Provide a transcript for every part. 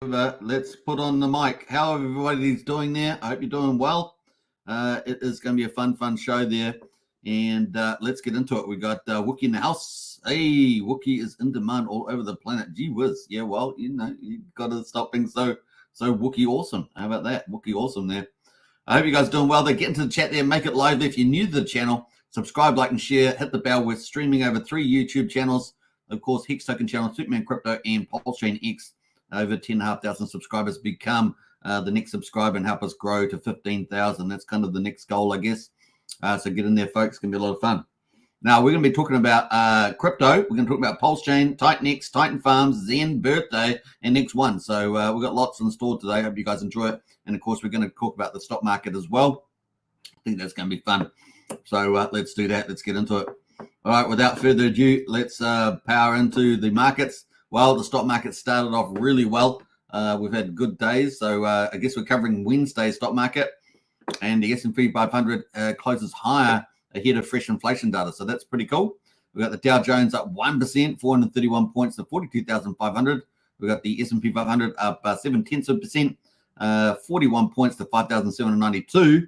Let's put on the mic. How everybody's doing there? I hope you're doing well. It is going to be a fun show there. And let's get into it. We got Wookie in the house. Hey, Wookie is in demand all over the planet. Gee whiz. Yeah, well, you got to stop being so Wookie awesome. How about that? Wookie awesome there. I hope you guys are doing well. Get into the chat there. Make it live. If you're new to the channel, subscribe, like, and share. Hit the bell. We're streaming over 3 YouTube channels. Of course, Hex Token channel, Superman Crypto, and Pulsechain X. Over 10,500 subscribers. Become the next subscriber and help us grow to 15,000. That's kind of the next goal, I guess. So get in there, folks. It's going to be a lot of fun. Now, we're going to be talking about crypto. We're going to talk about Pulsechain, TitanX, Titan Farms, Zen, Birthday, and X1. So we've got lots in store today. Hope you guys enjoy it. And, of course, we're going to talk about the stock market as well. I think that's going to be fun. So let's do that. Let's get into it. All right, without further ado, let's power into the markets. Well, the stock market started off really well. We've had good days. So I guess we're covering Wednesday's stock market. And the S&P 500 closes higher ahead of fresh inflation data. So that's pretty cool. We've got the Dow Jones up 1%, 431 points to 42,500. We've got the S&P 500 up 0.7%, 41 points to 5,792.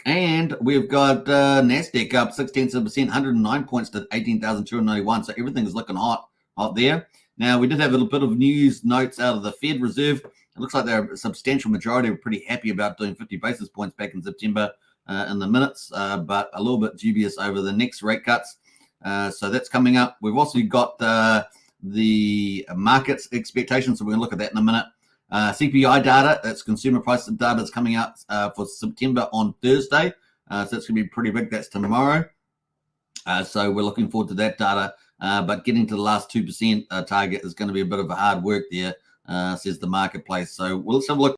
And we've got NASDAQ up 0.6%, 109 points to 18,291. So everything is looking hot there. Now, we did have a little bit of news notes out of the Fed Reserve. It looks like they're a substantial majority were pretty happy about doing 50 basis points back in September in the minutes, but a little bit dubious over the next rate cuts. So that's coming up. We've also got the market's expectations, so we're going to look at that in a minute. CPI data, that's consumer price data, is coming out for September on Thursday. So that's going to be pretty big. That's tomorrow. So we're looking forward to that data. But getting to the last 2% target is going to be a bit of a hard work there, says the marketplace. So let's have a look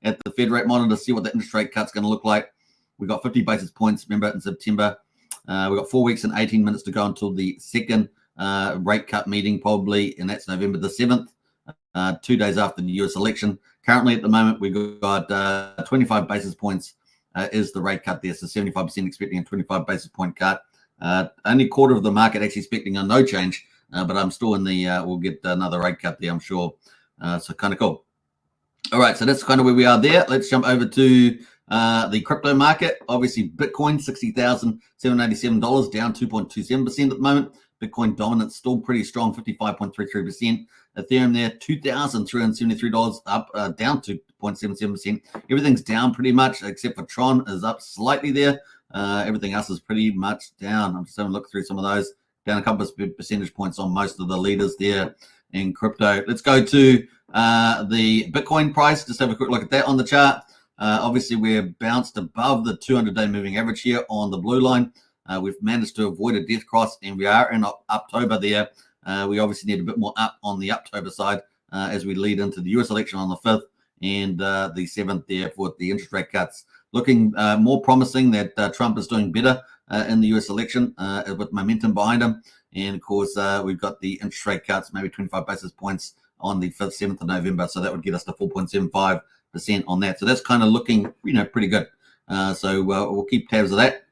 at the Fed rate monitor, see what the interest rate cut's going to look like. We've got 50 basis points, remember, in September. We've got 4 weeks and 18 minutes to go until the second rate cut meeting, probably, and that's November the 7th, 2 days after the US election. Currently, at the moment, we've got 25 basis points is the rate cut there, so 75% expecting a 25 basis point cut. Only quarter of the market actually expecting a no change, but I'm still in the we'll get another rate cut there, I'm sure. So kind of cool. All right, so that's kind of where we are there. Let's jump over to the crypto market. Obviously, Bitcoin $60,787, down 2.27% at the moment. Bitcoin dominance still pretty strong, 55.33%. Ethereum there, $2,373, up down 2.77%. Everything's down pretty much, except for Tron is up slightly there. Everything else is pretty much down. I'm just having a look through some of those. Down a couple of percentage points on most of the leaders there in crypto. Let's go to the Bitcoin price. Just have a quick look at that on the chart. Obviously, we're bounced above the 200-day moving average here on the blue line. We've managed to avoid a death cross, and we are in October there. We obviously need a bit more up on the October side as we lead into the US election on the 5th and the 7th there for the interest rate cuts. Looking more promising that Trump is doing better in the US election with momentum behind him. And, of course, we've got the interest rate cuts, maybe 25 basis points on the 5th, 7th of November. So that would get us to 4.75% on that. So that's kind of looking, pretty good. So we'll keep tabs of that.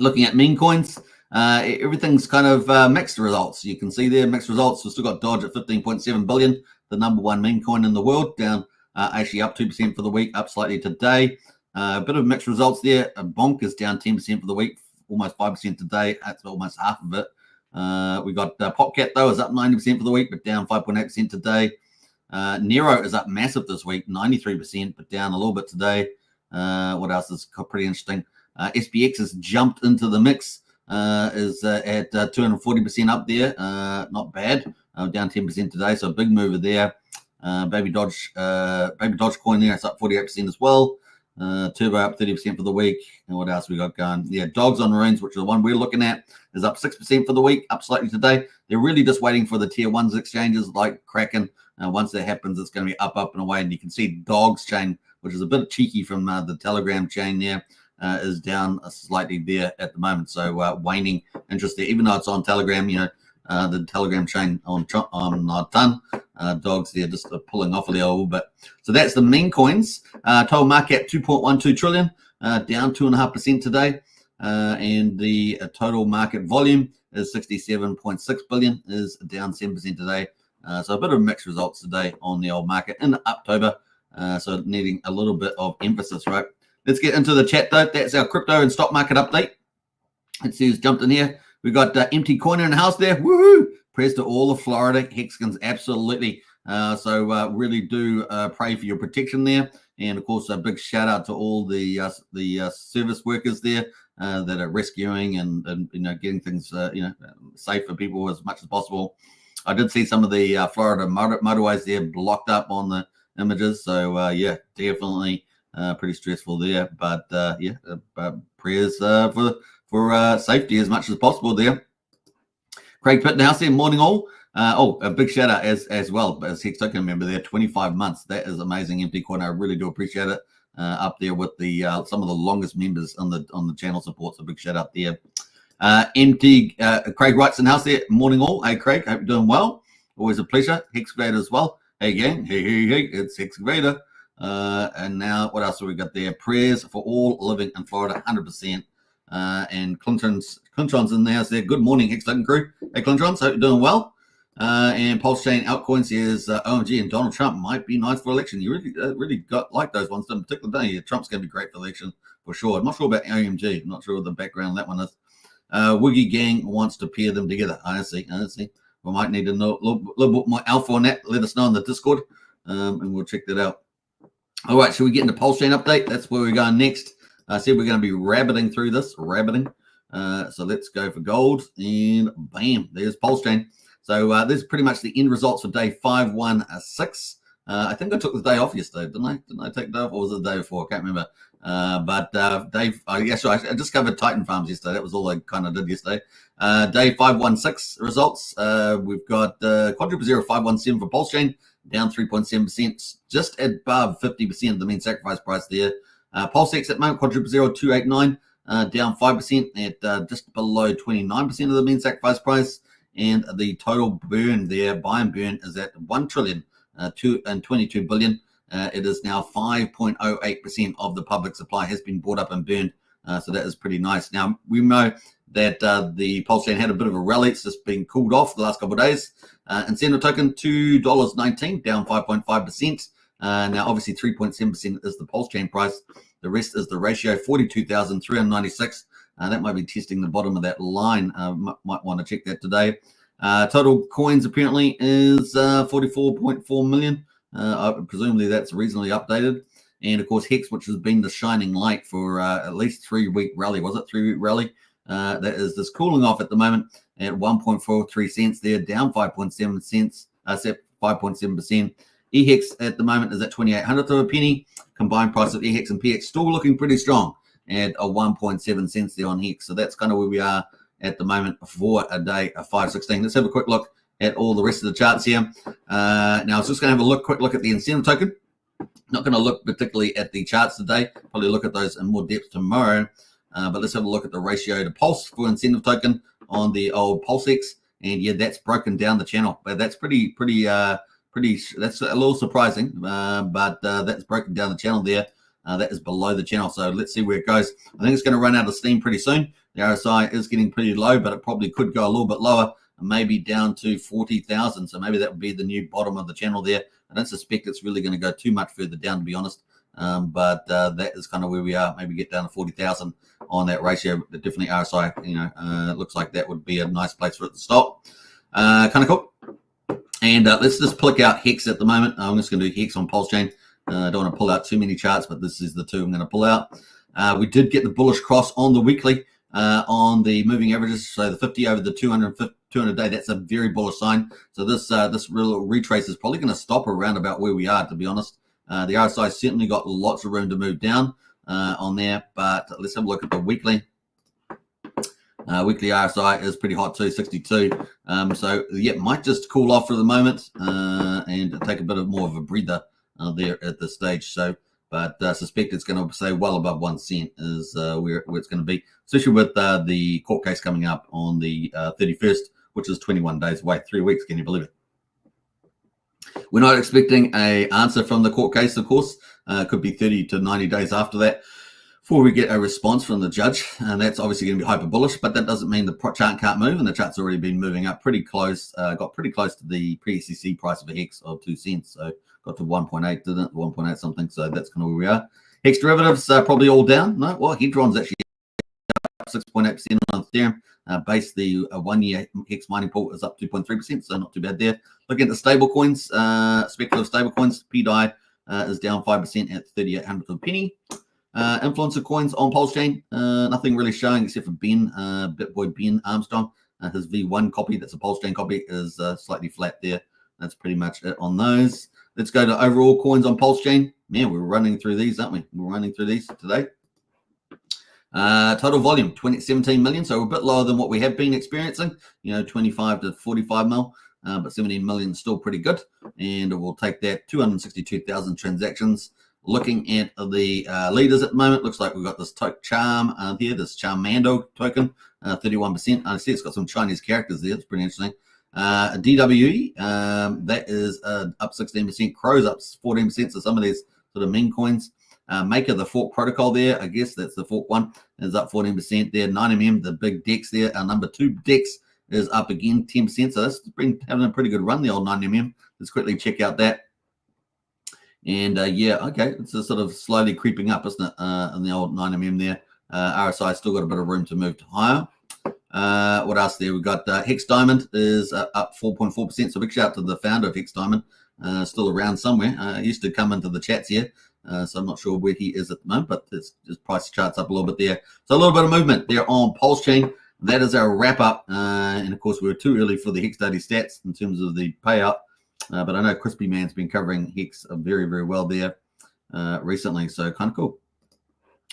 Looking at meme coins, everything's kind of mixed results. You can see there mixed results. We've still got Dodge at 15.7 billion, the number one meme coin in the world, down actually up 2% for the week, up slightly today. A bit of mixed results there. Bonk is down 10% for the week, almost 5% today. That's almost half of it. We got Popcat, though, is up 90% for the week, but down 5.8% today. Nero is up massive this week, 93%, but down a little bit today. What else is pretty interesting? SPX has jumped into the mix, is at 240% up there. Not bad. Down 10% today, so a big mover there. Baby Dodge coin there, it's up 48% as well. Turbo up 30% for the week. And what else we got going? Yeah, Dogs on Maroons, which is the one we're looking at, is up 6% for the week, up slightly today. They're really just waiting for the tier ones exchanges like Kraken. Once that happens, it's going to be up and away. And you can see Dogs chain, which is a bit cheeky from the Telegram chain there, is down slightly there at the moment. So waning interest there, even though it's on Telegram, the Telegram chain on ton. Dogs there just pulling off a little bit. So that's the meme coins. Total market 2.12 trillion, down 2.5% today. And the total market volume is 67.6 billion, is down 7% today. So a bit of mixed results today on the old market in October. So needing a little bit of emphasis, right? Let's get into the chat though. That's our crypto and stock market update. Let's see who's jumped in here. We got Empty Corner in the house there. Woohoo! Prayers to all of Florida Hexkins, absolutely. So really do pray for your protection there, and of course a big shout out to all the service workers there that are rescuing and getting things safe for people as much as possible. I did see some of the Florida motorways there blocked up on the images, so yeah, definitely pretty stressful there. But prayers for safety as much as possible there. Craig Pittenhouse there, morning all. A big shout out as well as Hex Token member there, 25 months. That is amazing, Empty Coin. I really do appreciate it. Up there with the some of the longest members on the channel support. So big shout out there. Craig writes in house there, morning all. Hey Craig, hope you're doing well. Always a pleasure. Hexcavator as well. Hey gang, hey, it's Hexcavator. And now what else have we got there? Prayers for all living in Florida, 100%. And Clinton's in the house there. Good morning, Hex Token crew. Hey, Clinton's, hope you're doing well. And Pulsechain altcoins says OMG and Donald Trump might be nice for election. You really got like those ones in particular, don't you? Trump's going to be great for election for sure. I'm not sure about OMG. I'm not sure what the background of that one is. Woogie Gang wants to pair them together. I see. We might need to know a little bit more alpha on that. Let us know in the Discord, and we'll check that out. All right, should we get into Pulsechain update? That's where we're going next. I said we're going to be rabbiting through this. So let's go for gold, and bam, there's Pulsechain. So this is pretty much the end results for day 516. I think I took the day off yesterday, didn't I? Didn't I take the day off, or was it the day before? I can't remember. I just covered Titan Farms yesterday. That was all I kind of did yesterday. Day 516 results. We've got quadruple 0517 for Pulsechain, down 3.7%, just above 50% of the mean sacrifice price there. Pulsex at the moment, quadruple 0289, down 5% at just below 29% of the mean sacrifice price. And the total burn there, buy and burn, is at 1 trillion, 22 billion. It is now 5.08% of the public supply has been bought up and burned. So that is pretty nice. Now, we know that the Pulsechain had a bit of a rally. It's just been cooled off the last couple of days. Incentive token, $2.19, down 5.5%. Now, obviously, 3.7% is the Pulsechain price. The rest is the ratio, 42,396. That might be testing the bottom of that line. Might want to check that today. Total coins apparently is 44.4 million. Presumably that's reasonably updated. And of course, Hex, which has been the shining light for at least 3-week rally. Was it 3-week rally? That is just cooling off at the moment at 1.43 cents there, down 5.7 cents, 5.7%. EHEX at the moment is at 2800th of a penny. Combined price of EHEX and PX still looking pretty strong at a 1.7 cents there on Hex. So that's kind of where we are at the moment for a day of 516. Let's have a quick look at all the rest of the charts here. Now, I was just going to have a quick look at the incentive token. Not going to look particularly at the charts today. Probably look at those in more depth tomorrow. But let's have a look at the ratio to pulse for incentive token on the old Pulsex. And yeah, that's broken down the channel. But that's pretty. That's a little surprising. But that's broken down the channel there. That is below the channel. So let's see where it goes. I think it's going to run out of steam pretty soon. The RSI is getting pretty low, but it probably could go a little bit lower, maybe down to 40,000. So maybe that would be the new bottom of the channel there. I don't suspect it's really going to go too much further down, to be honest. But that is kind of where we are. Maybe get down to 40,000 on that ratio. But definitely RSI, looks like that would be a nice place for it to stop. Kind of cool. And let's just click out Hex at the moment. I'm just going to do Hex on Pulsechain. I don't want to pull out too many charts, but this is the two I'm going to pull out. We did get the bullish cross on the weekly on the moving averages. So the 50 over the 200 day, that's a very bullish sign. So this real retrace is probably going to stop around about where we are, to be honest. The RSI certainly got lots of room to move down on there, but let's have a look at the weekly. Weekly RSI is pretty hot too, 62. So yeah, might just cool off for the moment and take a bit of more of a breather there at this stage. So, but suspect it's going to stay well above 1 cent is where it's going to be, especially with the court case coming up on the 31st, which is 21 days away, 3 weeks. Can you believe it? We're not expecting an answer from the court case, of course. Could be 30 to 90 days after that. before we get a response from the judge, and that's obviously going to be hyper bullish, but that doesn't mean the chart can't move, and the chart's already been moving up pretty close, got pretty close to the pre-SEC price of a hex of 2 cents, so got to 1.8, didn't it? 1.8 something, so that's kind of where we are. Hex derivatives are probably all down. No, well, Hedron's actually up 6.8% on Ethereum. Base, the 1 year hex mining pool is up 2.3%, so not too bad there. Looking at the stable coins, speculative stable coins, PDI is down 5% at 3,800 of a penny. Influencer coins on Pulsechain, nothing really showing except for Ben, Bitboy Ben Armstrong. His V1 copy, that's a Pulsechain copy, is slightly flat there. That's pretty much it on those. Let's go to overall coins on Pulsechain. Man, we're running through these, aren't we? We're running through these today. Total volume, 17 million, so we're a bit lower than what we have been experiencing, 25 to 45 mil, but 17 million is still pretty good, and we'll take that. 262,000 transactions. Looking at the leaders at the moment, looks like we've got this Charm here, this Charmando token, 31%. I see it's got some Chinese characters there. It's pretty interesting. DWE, that is up 16%. Crow's up 14%. So some of these sort of meme coins. Maker, the fork protocol there, I guess that's the fork one, is up 14% there. 9mm, the big DEX there, our number 2 DEX is up again 10%. So that's been having a pretty good run, the old 9mm. Let's quickly check out that. And yeah, okay, it's just sort of slowly creeping up, isn't it? In the old 9mm there. RSI still got a bit of room to move to higher. What else there? We've got Hex Diamond is up 4.4%. So big shout out to the founder of Hex Diamond, still around somewhere. Used to come into the chats here. So I'm not sure where he is at the moment, but it's just price charts up a little bit there. So a little bit of movement there on Pulsechain. That is our wrap up. And of course, we were too early for the Hex Daily stats in terms of the payout. But I know Crispy Man's been covering Hex very, very well there recently. So kind of cool.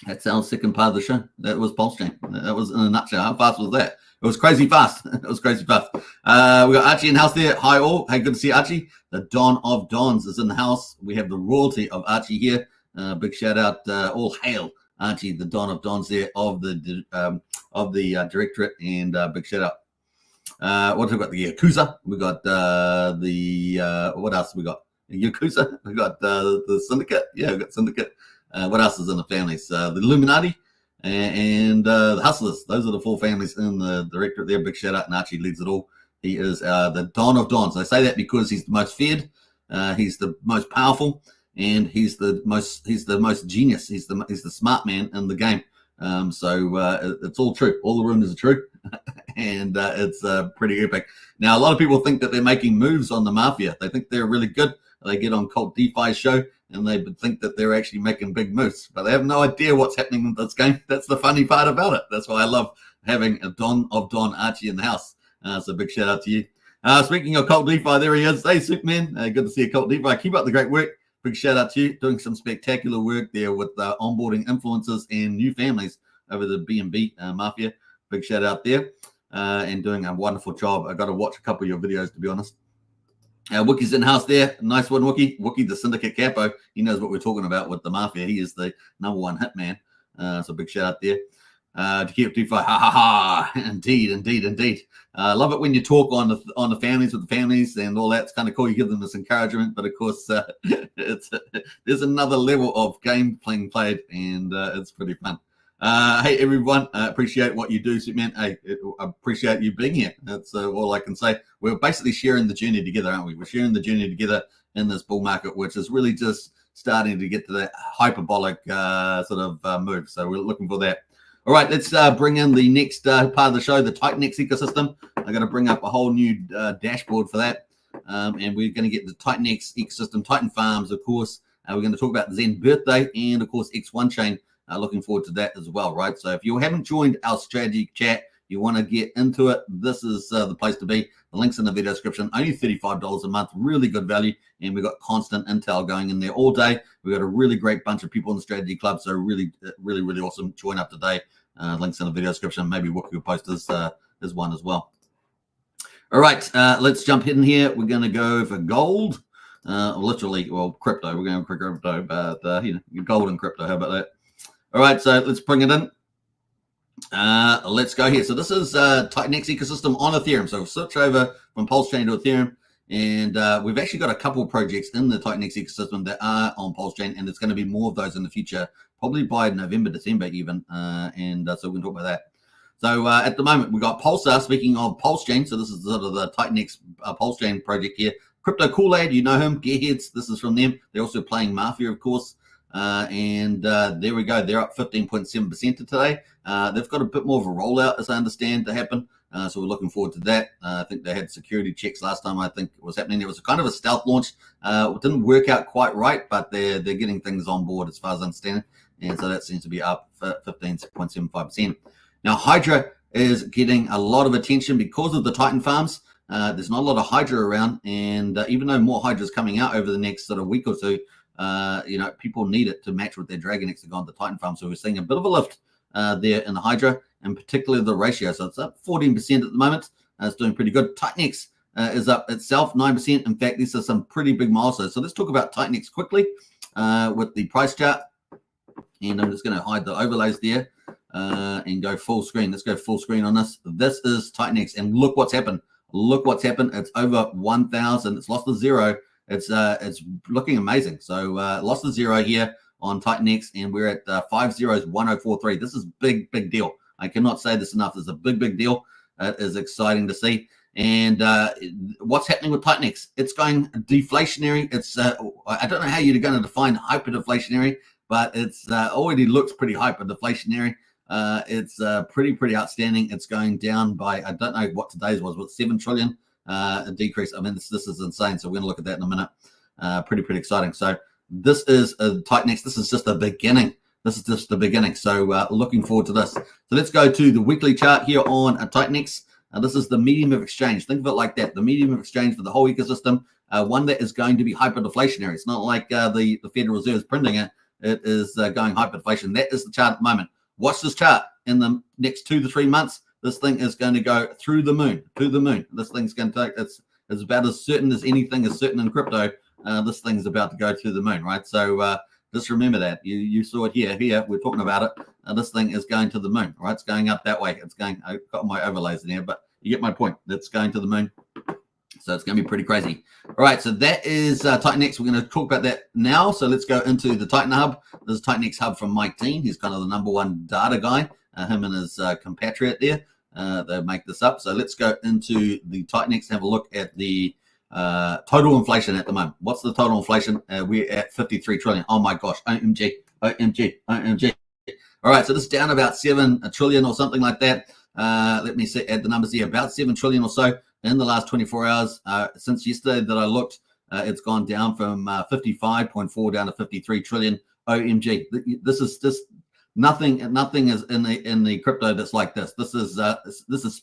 That's our second part of the show. That was Pulsechain. That was in a nutshell. How fast was that? It was crazy fast. It was crazy fast. We got Archie in house there. Hi all. Hey, good to see Archie. The Don of Dons is in the house. We have the royalty of Archie here. Big shout out. All hail Archie, the Don of Dons there of the directorate, and big shout out. What have we got? The Yakuza. We got what else we got? Yakuza. We got the Syndicate. Yeah, we got Syndicate. What else is in the families? The Illuminati and the Hustlers. Those are the 4 families in the directorate there. Big shout out, and Archie leads it all. He is the Don of Dons. I say that because he's the most feared, he's the most powerful, and he's the most genius. He's the smart man in the game. So it's all true. All the rumors are true, and it's pretty epic. Now, a lot of people think that they're making moves on the mafia. They think they're really good. They get on Cult DeFi's show, and they would think that they're actually making big moves, but they have no idea what's happening in this game. That's the funny part about it. That's why I love having a Don of Don Archie in the house. So big shout out to you. Speaking of Cult DeFi, there he is. Hey, Superman. Good to see you, Cult DeFi. Keep up the great work. Big shout out to you. Doing some spectacular work there with onboarding influencers and new families over the B&B Mafia. Big shout out there. And doing a wonderful job. I got to watch a couple of your videos, to be honest. Wookie's in house there. Nice one, Wookie. Wookie, the Syndicate Capo. He knows what we're talking about with the Mafia. He is the #1 hitman. So big shout out there. To keep DeFi, ha ha ha! Indeed, indeed, indeed. Love it when you talk on the families with the families and all that. It's kind of cool. You give them this encouragement, but of course, there's another level of game played, and it's pretty fun. Hey everyone, appreciate what you do, Superman. Hey, I appreciate you being here. That's all I can say. We're basically sharing the journey together, aren't we? We're sharing the journey together in this bull market, which is really just starting to get to that hyperbolic sort of move. So we're looking for that. All right, let's bring in the next part of the show, the TitanX ecosystem. I'm going to bring up a whole new dashboard for that. And we're going to get the TitanX ecosystem, Titan Farms, of course. We're going to talk about Zen birthday and, of course, X1 chain. Looking forward to that as well, right? So if you haven't joined our strategy chat, you want to get into it, this is the place to be. The link's in the video description. Only $35 a month, really good value. And we've got constant intel going in there all day. We've got a really great bunch of people in the strategy club. So really, really, really awesome. Join up today. Links in the video description. Maybe Wookie will post his one as well. All right, let's jump in here. We're going to go for gold. Literally, well, crypto. We're going for crypto, but gold and crypto. How about that? All right, so let's bring it in. Let's go here. So this is TitanX ecosystem on Ethereum. So switch over from Pulsechain to Ethereum, And we've actually got a couple of projects in the TitanX ecosystem that are on Pulsechain, and there's going to be more of those in the future, probably by November, December even. So we can talk about that. So at the moment, we've got Pulsar, speaking of Pulsechain. So this is sort of the TitanX Pulsechain project here. Crypto Kool-Aid, you know him, Gearheads, this is from them. They're also playing Mafia, of course. There we go. They're up 15.7% today. They've got a bit more of a rollout, as I understand, to happen. So we're looking forward to that. I think they had security checks last time. I think it was happening. It was kind of a stealth launch. It didn't work out quite right, but they're getting things on board as far as I understand. And so that seems to be up 15.75%. Now, Hydra is getting a lot of attention because of the Titan farms. There's not a lot of Hydra around, and even though more Hydra is coming out over the next sort of week or two, people need it to match with their DragonX to go on the Titan farm. So we're seeing a bit of a lift there in the Hydra, and particularly the ratio. So it's up 14% at the moment. It's doing pretty good. TitanX is up itself 9%. In fact, these are some pretty big milestones. So let's talk about TitanX quickly with the price chart. And I'm just going to hide the overlays there and go full screen. Let's go full screen on this. This is TitanX, and look what's happened. Look what's happened. It's over 1,000. It's lost the zero. It's looking amazing. So lost the zero here on TitanX, and we're at 501043. This is big deal. I cannot say this enough. This is a big deal. It is exciting to see. And what's happening with TitanX? It's going deflationary. It's I don't know how you're going to define hyperdeflationary, but it's already looks pretty hyperdeflationary. It's pretty outstanding. It's going down by, I don't know what today's was, what, 7 trillion a decrease. I mean, this is insane. So we're going to look at that in a minute. Pretty exciting. So this is TitanX. This is just the beginning. This is just the beginning. So looking forward to this. So let's go to the weekly chart here on TitanX. This is the medium of exchange. Think of it like that. The medium of exchange for the whole ecosystem. One that is going to be hyperdeflationary. It's not like the Federal Reserve is printing it. It is going hyperdeflation. That is the chart at the moment. Watch this chart. In the next 2 to 3 months, this thing is going to go through the moon, to the moon. This thing's going to take, it's about as certain as anything is certain in crypto. This thing's about to go to the moon, right? So just remember that. You saw it here. We're talking about it. This thing is going to the moon, right? It's going up that way. It's going, I've got my overlays in here, but you get my point. It's going to the moon. So it's going to be pretty crazy. All right, so that is TitanX. We're going to talk about that now. So let's go into the Titan Hub. This is TitanX Hub from Mike Dean. He's kind of the #1 data guy. Him and his compatriot there. They make this up. So let's go into the TitanX and have a look at the total inflation at the moment. What's the total inflation? We're at 53 trillion. Oh my gosh, OMG. All right, so this is down about 7 trillion or something like that. Let me see, add the numbers here. About 7 trillion or so in the last 24 hours. Since yesterday that I looked, it's gone down from 55.4 down to 53 trillion. OMG. This is just nothing is in the crypto that's like this. This is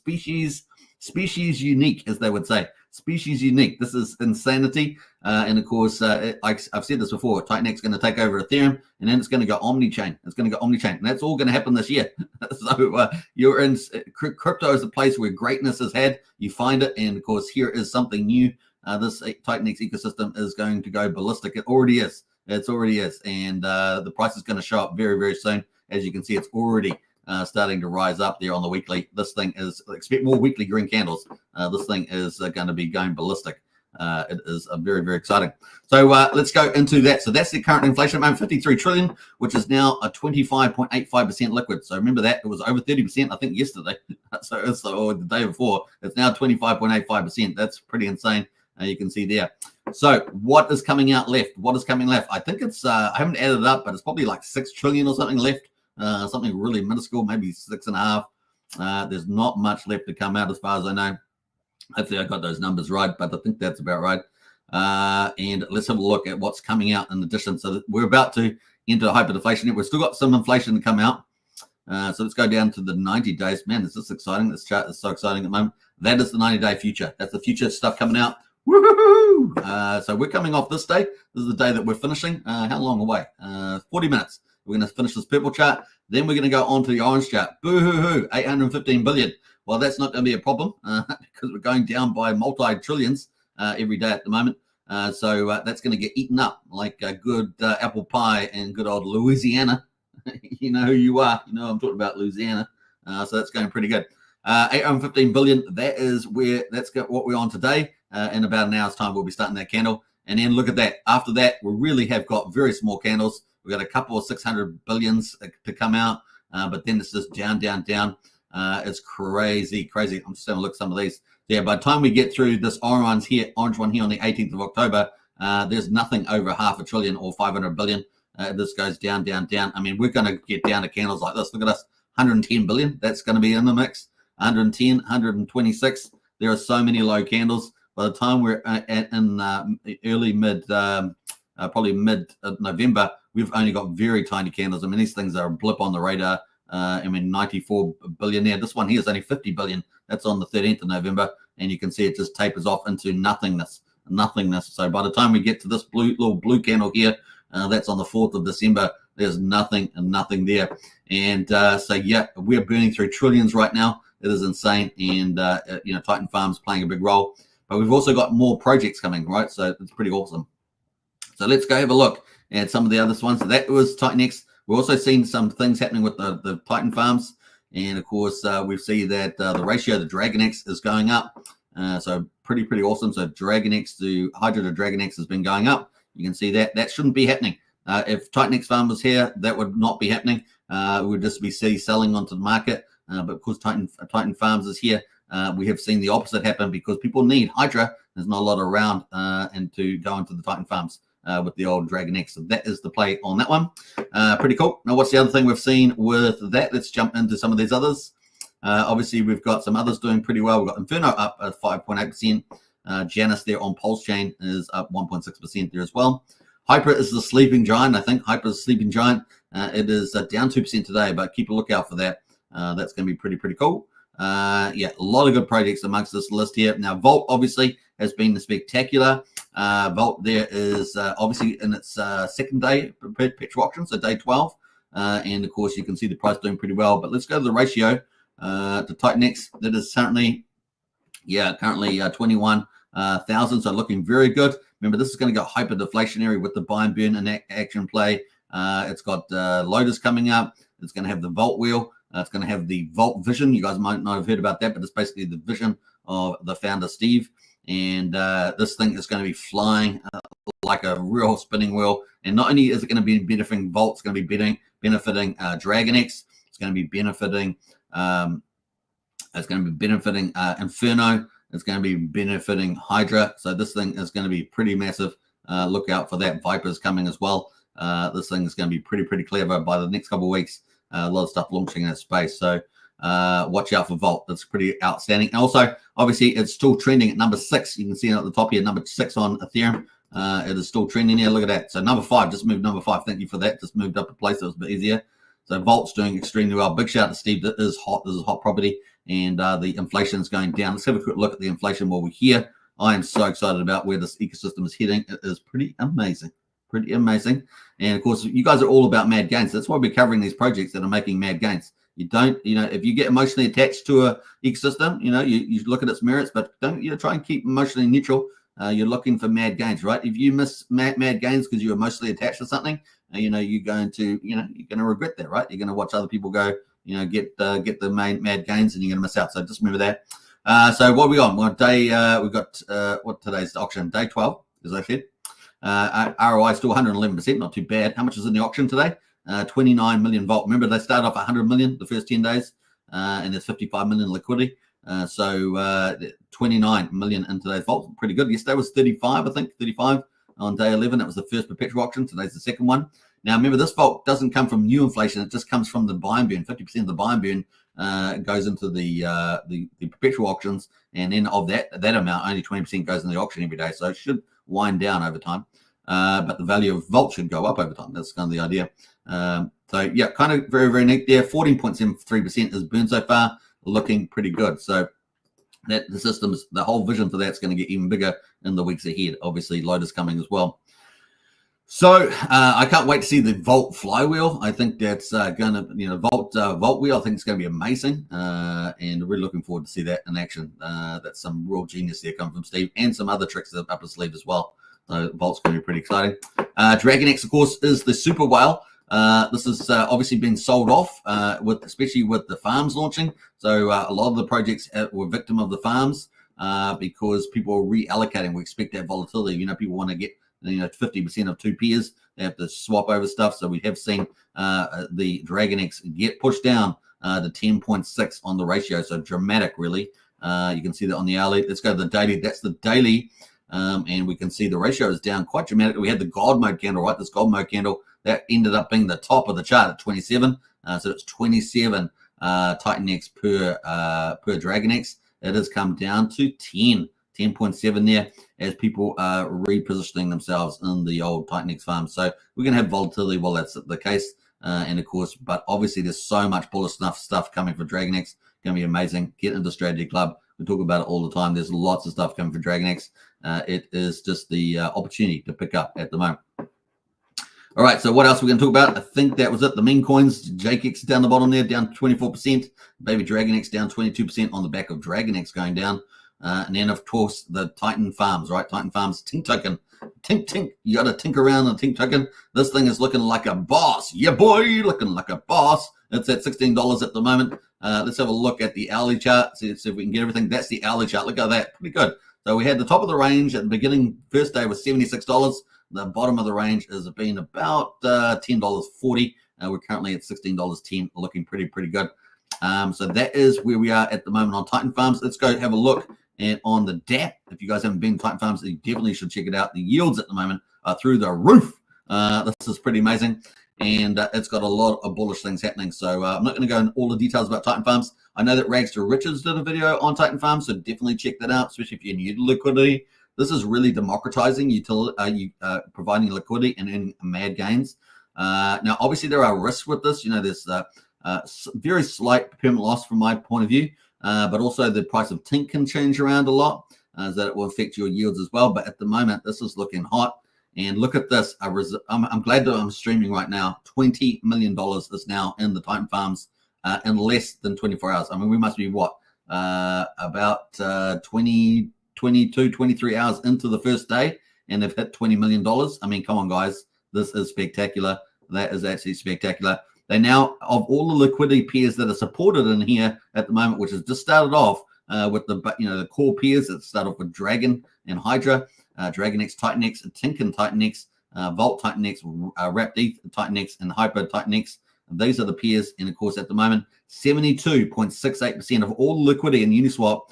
species unique, as they would say. Species unique. This is insanity. And of course, I've said this before, TitanX is going to take over Ethereum, and then it's going to go omni-chain. It's going to go omni-chain. And that's all going to happen this year. So you're in crypto is a place where greatness is had. You find it. And of course, here is something new. This TitanX ecosystem is going to go ballistic. It already is. It already is. And the price is going to show up very soon. As you can see, it's already starting to rise up there on the weekly. This thing is, expect more weekly green candles. This thing is going to be going ballistic. It is very exciting. So let's go into that. So that's the current inflation at the moment, 53 trillion, which is now a 25.85% liquid. So remember that it was over 30%, I think, yesterday. Or the day before. It's now 25.85%. That's pretty insane. You can see there. So what is coming out left? What is coming left? I think it's, I haven't added it up, but it's probably like 6 trillion or something left. Something really minuscule, maybe 6.5. There's not much left to come out as far as I know. Hopefully I got those numbers right, but I think that's about right. And let's have a look at what's coming out in addition. So we're about to enter hyperdeflation. We've still got some inflation to come out. So let's go down to the 90 days. Man, this is exciting. This chart is so exciting at the moment. That is the 90-day future. That's the future stuff coming out. Woohoo! So we're coming off this day. This is the day that we're finishing. How long away? 40 minutes. We're going to finish this purple chart. Then we're going to go on to the orange chart. Boo-hoo-hoo, 815 billion. Well, that's not going to be a problem because we're going down by multi-trillions every day at the moment. So that's going to get eaten up like a good apple pie in good old Louisiana. You know who you are. You know I'm talking about Louisiana. So that's going pretty good. 815 billion. That is where what we're on today. in about an hour's time, we'll be starting that candle. And then look at that. After that, we really have got very small candles. We've got a couple of 600 billions to come out, but then it's just down, down, down. It's crazy, crazy. I'm just having a look at some of these. Yeah, by the time we get through this orange one here on the 18th of October, there's nothing over $500 billion or 500 billion. This goes down, down, down. I mean, we're going to get down to candles like this. Look at us, 110 billion. That's going to be in the mix. 110, 126. There are so many low candles. By the time we're in early mid, probably mid November, we've only got very tiny candles. I mean, these things are a blip on the radar. I mean, 94 billion there. This one here is only 50 billion. That's on the 13th of November, and you can see it just tapers off into nothingness. So by the time we get to this little blue candle here, that's on the 4th of December. There's nothing there. And so yeah, we're burning through trillions right now. It is insane, and Titan Farm's playing a big role. But we've also got more projects coming, right? So it's pretty awesome. So let's go have a look at some of the other ones. So that was TitanX. We're also seeing some things happening with the Titan Farms. And, of course, we see that the ratio of the DragonX is going up. So pretty awesome. So DragonX to Hydra to DragonX has been going up. You can see that. That shouldn't be happening. If TitanX Farm was here, that would not be happening. We would just be selling onto the market. But because Titan Farms is here, we have seen the opposite happen because people need Hydra. There's not a lot around and to go into the Titan Farms with the old DragonX. So that is the play on that one. Pretty cool. Now, what's the other thing we've seen with that? Let's jump into some of these others. Obviously, we've got some others doing pretty well. We've got Inferno up at 5.8%. Janus there on Pulsechain is up 1.6% there as well. Hyper is the sleeping giant, I think. Hyper is the sleeping giant. It is down 2% today, but keep a lookout for that. That's going to be pretty cool. Yeah, a lot of good projects amongst this list here. Now, Vault obviously has been spectacular. Vault there is obviously in its second day perpetual auction, so day 12. And of course, you can see the price doing pretty well. But let's go to the ratio to TitanX. That is currently 21,000. So looking very good. Remember, this is going to go hyper deflationary with the buy and burn and action play. It's got Lotus coming up. It's going to have the Vault wheel. It's going to have the Vault vision. You guys might not have heard about that, but it's basically the vision of the founder, Steve. And this thing is going to be flying like a real spinning wheel. And not only is it going to be benefiting Vault, it's going to be benefiting DragonX. It's going to be benefiting Inferno. It's going to be benefiting Hydra. So this thing is going to be pretty massive. Look out for that. Viper's coming as well. This thing is going to be pretty clever by the next couple of weeks. A lot of stuff launching in that space. So watch out for Vault. That's pretty outstanding. And also, obviously, it's still trending at number 6. You can see it at the top here, number 6 on Ethereum. It is still trending here. Look at that. So number 5, just moved number 5. Thank you for that. Just moved up a place that was a bit easier. So Vault's doing extremely well. Big shout out to Steve. That is hot. This is a hot property. And the inflation is going down. Let's have a quick look at the inflation while we're here. I am so excited about where this ecosystem is heading. It is pretty amazing. Pretty amazing. And of course, you guys are all about mad gains. That's why we're covering these projects that are making mad gains. You don't, if you get emotionally attached to a ecosystem, you look at its merits, but don't, try and keep emotionally neutral. You're looking for mad gains, right? If you miss mad gains because you're emotionally attached to something, you're going to regret that, right? You're going to watch other people go, get the mad gains, and you're going to miss out. So just remember that. So what are we on? Well, we've got what today's auction, day 12, as I said. ROI still 111%, not too bad. How much is in the auction today? 29 million Vault. Remember, they started off 100 million the first 10 days, and there's 55 million liquidity. So 29 million in today's Vault. Pretty good. Yesterday was 35, I think, 35 on day 11. That was the first perpetual auction. Today's the second one. Now, remember, this Vault doesn't come from new inflation. It just comes from the buy and burn. 50% of the buy and burn goes into the perpetual auctions, and then of that amount, only 20% goes in the auction every day. So it should wind down over time. But the value of Vault should go up over time. That's kind of the idea. So yeah, kind of very neat there. 14.73% is burned so far, looking pretty good. So that the whole vision for that's going to get even bigger in the weeks ahead. Obviously, Lotus coming as well. So I can't wait to see the Vault flywheel. I think that's going to, Vault wheel. I think it's going to be amazing, and we're looking forward to see that in action. That's some real genius there coming from Steve, and some other tricks up his sleeve as well. So Vault's going to be pretty exciting. DragonX, of course, is the super whale. This has obviously been sold off, especially with the farms launching. So a lot of the projects were victim of the farms. because people are reallocating. We expect that volatility. People want to get 50% of two pairs. They have to swap over stuff. So we have seen the DragonX get pushed down to 10.6 on the ratio. So dramatic, really. You can see that on the hourly. Let's go to the daily. That's the daily. And we can see the ratio is down quite dramatically. We had the gold mode candle, right? This gold mode candle that ended up being the top of the chart at 27. So it's 27 TitanX per DragonX. It has come down to 10.7 there as people are repositioning themselves in the old TitanX farm. So we're going to have volatility while that's the case. And of course, but obviously there's so much bullish stuff coming for DragonX. Going to be amazing. Get into Strategy Club. We talk about it all the time. There's lots of stuff coming for DragonX. It is just the opportunity to pick up at the moment. All right, so what else are we going to talk about? I think that was it. The meme coins, JKX down the bottom there, down 24%. Baby DragonX down 22% on the back of DragonX going down. And then, of course, the Titan Farms, right? Titan Farms, Tink Token. Tink. You got to tink around the Tink Token. This thing is looking like a boss. Yeah, boy, looking like a boss. It's at $16 at the moment. Let's have a look at the hourly chart. See if we can get everything. That's the hourly chart. Look at that. Pretty good. So we had the top of the range at the beginning. First day was $76. The bottom of the range has been about $10.40. We're currently at $16.10, looking pretty good. So that is where we are at the moment on Titan Farms. Let's go have a look at on the DAP. If you guys haven't been to Titan Farms, you definitely should check it out. The yields at the moment are through the roof. This is pretty amazing. And it's got a lot of bullish things happening. So I'm not going to go into all the details about Titan Farms. I know that Rags to Riches did a video on Titan Farms, so definitely check that out, especially if you need liquidity. This is really democratizing providing liquidity and in mad gains. Now, obviously, there are risks with this. There's very slight permanent loss from my point of view, but also the price of Tink can change around a lot, so that it will affect your yields as well. But at the moment, this is looking hot. And look at this. I'm glad that I'm streaming right now. $20 million is now in the Titan Farms in less than 24 hours. I mean, we must be about 22, 23 hours into the first day, and they've hit $20 million. I mean, come on, guys. This is spectacular. That is actually spectacular. They now, of all the liquidity pairs that are supported in here at the moment, which has just started off with the core pairs that start off with Dragon and Hydra, DragonX, TitanX, Tink and TitanX, Vault TitanX, Wrapped ETH TitanX, and Hyper TitanX. These are the pairs, and of course, at the moment, 72.68% of all liquidity in Uniswap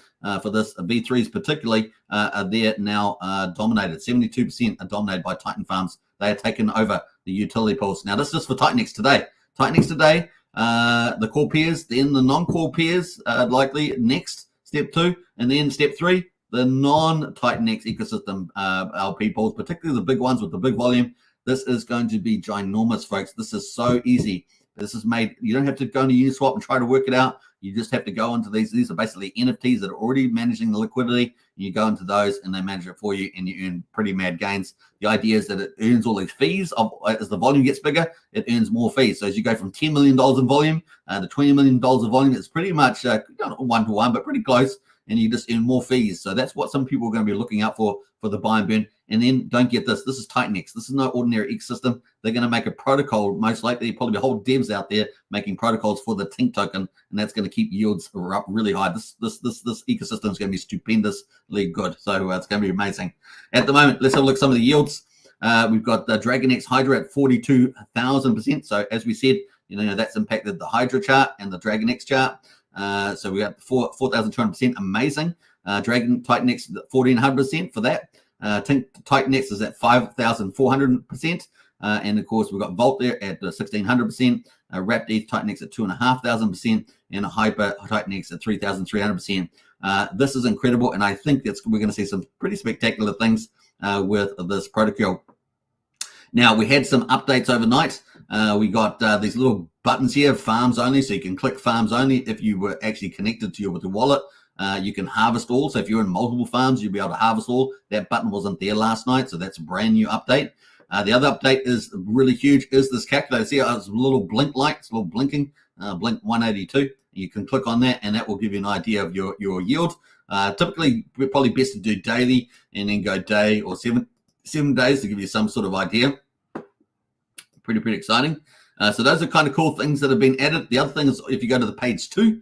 for this V3s particularly are there now dominated. 72% are dominated by Titan Farms. They are taking over the utility pools. Now, this is for TitanX today. TitanX today, the core pairs, then the non-core pairs likely next, step 2, and then step 3, the non-TitanX ecosystem LP pools, particularly the big ones with the big volume. This is going to be ginormous, folks. This is so easy. This is made, you don't have to go into Uniswap and try to work it out. You just have to go into these. These are basically NFTs that are already managing the liquidity. You go into those and they manage it for you, and you earn pretty mad gains. The idea is that it earns all these fees. As the volume gets bigger, it earns more fees. So as you go from $10 million in volume to $20 million of volume, it's pretty much not one-to-one, but pretty close. And you just earn more fees. So that's what some people are going to be looking out for the buy and burn. And then don't get this. This is TitanX. This is no ordinary ecosystem. They're going to make a protocol, most likely, probably a whole devs out there making protocols for the Tink token, and that's going to keep yields up really high. This ecosystem is going to be stupendously good. So it's going to be amazing. At the moment, let's have a look at some of the yields. We've got the DragonX Hydra at 42,000%. So as we said, that's impacted the Hydra chart and the DragonX chart. So we got 4,200%, amazing. TitanX 1,400% for that. TitanX is at 5,400%. And of course, we've got Vault there at 1,600%. Wrapped ETH TitanX at 2,500%. And Hyper TitanX at 3,300%. This is incredible. And I think we're going to see some pretty spectacular things with this protocol. Now, we had some updates overnight. We got these little buttons here, farms only, so you can click farms only if you were actually connected to your wallet. You can harvest all, so if you're in multiple farms, you'll be able to harvest all. That button wasn't there last night, so that's a brand new update. The other update is really huge, is this calculator. See, it's a little blink light, it's a little blinking, blink 182. You can click on that, and that will give you an idea of your yield. Typically, probably best to do daily and then go day or 7 days to give you some sort of idea. Pretty exciting. So those are kind of cool things that have been added. The other thing is, if you go to the page 2,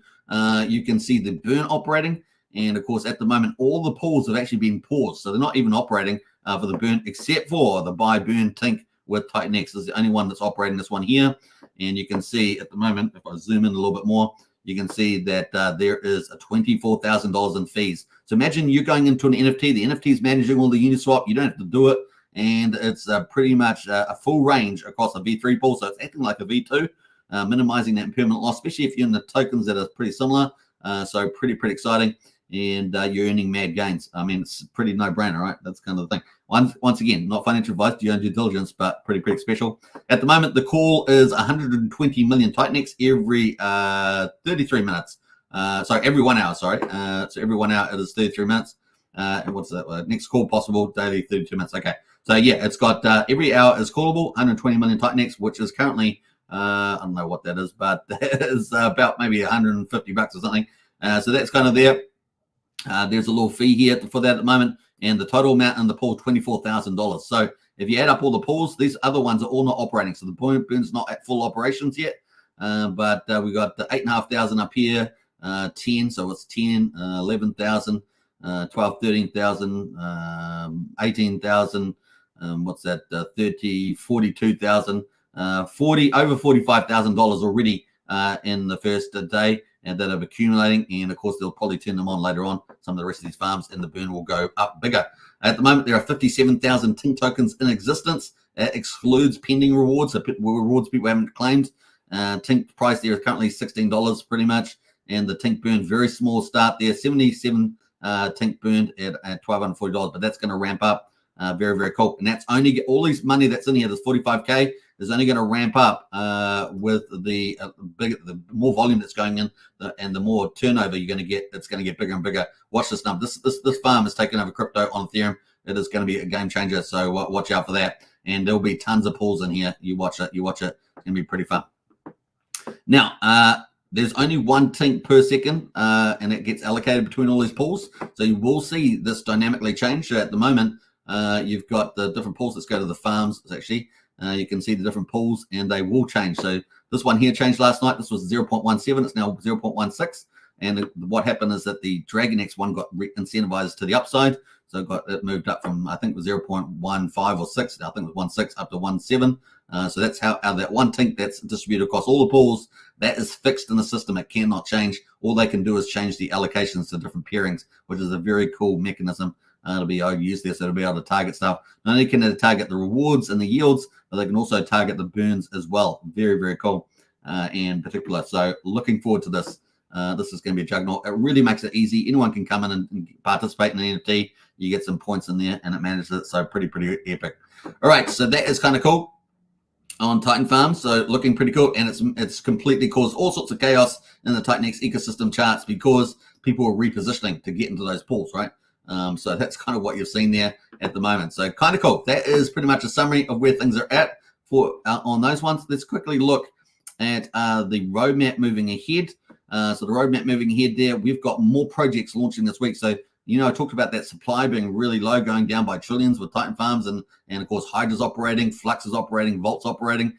you can see the burn operating. And of course, at the moment, all the pools have actually been paused. So they're not even operating for the burn, except for the buy burn tink with TitanX. This is the only one that's operating, this one here. And you can see at the moment, if I zoom in a little bit more, you can see that there is a $24,000 in fees. So imagine you're going into an NFT. The NFT is managing all the Uniswap. You don't have to do it. And it's pretty much a full range across a V3 pool. So it's acting like a V2, minimizing that impermanent loss, especially if you're in the tokens that are pretty similar. So pretty exciting. And you're earning mad gains. I mean, it's pretty no-brainer, right? That's kind of the thing. Once again, not financial advice, do your own due diligence, but pretty special. At the moment, the call is 120 million TitanX every 33 minutes. Sorry, every 1 hour, sorry. So every 1 hour, it is 33 minutes. And what's that? Next call possible, daily 32 minutes. Okay. So yeah, it's got every hour is callable, 120 million TitanX, which is currently, I don't know what that is, but that is about maybe 150 bucks or something. So that's kind of there. There's a little fee here for that at the moment, and the total amount in the pool, $24,000. So if you add up all the pools, these other ones are all not operating. So the burn's not at full operations yet, but we got the 8,500 up here, 10, so it's 10, 11,000, 12, 13,000, 18,000. What's that? 30, 42,000, over $45,000 already in the first day. And that are accumulating, and of course they'll probably turn them on later on, some of the rest of these farms, and the burn will go up bigger. At the moment, there are 57,000 TINK tokens in existence. That excludes pending rewards, so rewards people haven't claimed. TINK price there is currently $16 pretty much, and the TINK burn, very small start there, 77 TINK burned at $1,240, but that's going to ramp up. Very cool. And that's only all these money that's in here, this 45K, is only going to ramp up with the more volume that's going in, and the more turnover you're going to get. It's going to get bigger and bigger. Watch this number. This farm is taking over crypto on Ethereum. It is going to be a game changer. So watch out for that. And there'll be tons of pools in here. You watch it. It's going to be pretty fun. Now, there's only one tink per second, and it gets allocated between all these pools. So you will see this dynamically change. So at the moment, you've got the different pools. Let's go to the farms. Actually, you can see the different pools, and they will change. So this one here changed last night. This was 0.17. It's now 0.16. And what happened is that the DragonX one got incentivized to the upside. So it moved up from, I think it was 0.15 or 6. I think it was 1.6 up to 1.7. So that's how that one tink that's distributed across all the pools, that is fixed in the system. It cannot change. All they can do is change the allocations to different pairings, which is a very cool mechanism to be able to use this. So to be able to target stuff. Not only can they target the rewards and the yields, but they can also target the burns as well. Very cool in particular. So looking forward to this. This is going to be a juggernaut. It really makes it easy. Anyone can come in and participate in an NFT. You get some points in there, and it manages it. So pretty epic. All right, so that is kind of cool on Titan Farm. So looking pretty cool, and it's completely caused all sorts of chaos in the TitanX ecosystem charts because people are repositioning to get into those pools, right? So that's kind of what you've seen there at the moment. So kind of cool. That is pretty much a summary of where things are at for on those ones. Let's quickly look at the roadmap moving ahead. So the roadmap moving ahead there, we've got more projects launching this week. So, I talked about that supply being really low, going down by trillions with Titan Farms, and of course, Hydra's operating, Flux is operating, Volt's operating.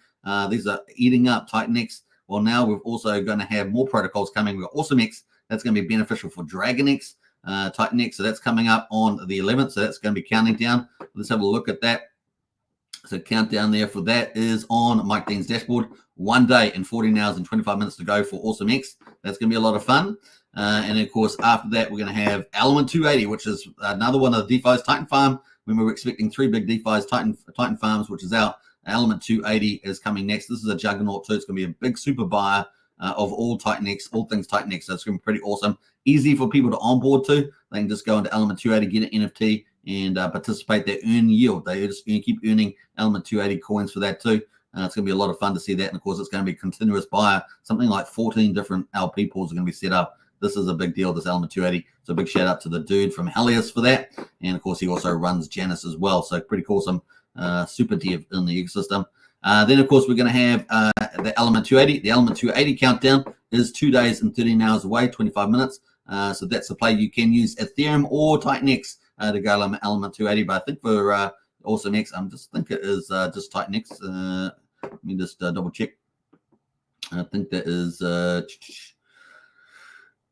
These are eating up TitanX. Well, now we're also going to have more protocols coming. We've got AwesomeX. That's going to be beneficial for DragonX, TitanX. So that's coming up on the 11th. So that's going to be counting down. Let's have a look at that. So countdown there for that is on Mike Dean's dashboard. 1 day and 14 hours and 25 minutes to go for AwesomeX. That's going to be a lot of fun. And of course, after that, we're going to have Element 280, which is another one of the DeFi's Titan Farm. When we were expecting 3 big DeFi's Titan Farms, which is out. Element 280 is coming next. This is a juggernaut too. It's going to be a big super buyer of all TitanX, all things TitanX. So it's going to be pretty awesome. Easy for people to onboard to. They can just go into Element 280, get an NFT, and participate. They earn yield. They just keep earning Element 280 coins for that too. It's going to be a lot of fun to see that. And of course, it's going to be continuous buyer. Something like 14 different LP pools are going to be set up. This is a big deal, this Element 280. So big shout out to the dude from Helios for that. And of course, he also runs Janus as well. So pretty cool, some super dev in the ecosystem. Then, of course, we're going to have the Element 280. The Element 280 countdown is 2 days and 13 hours away, 25 minutes. So that's the play. You can use Ethereum or TitanX to go Element 280. But I think for AwesomeX, I just think it is just TitanX. Let me just double check. I think that is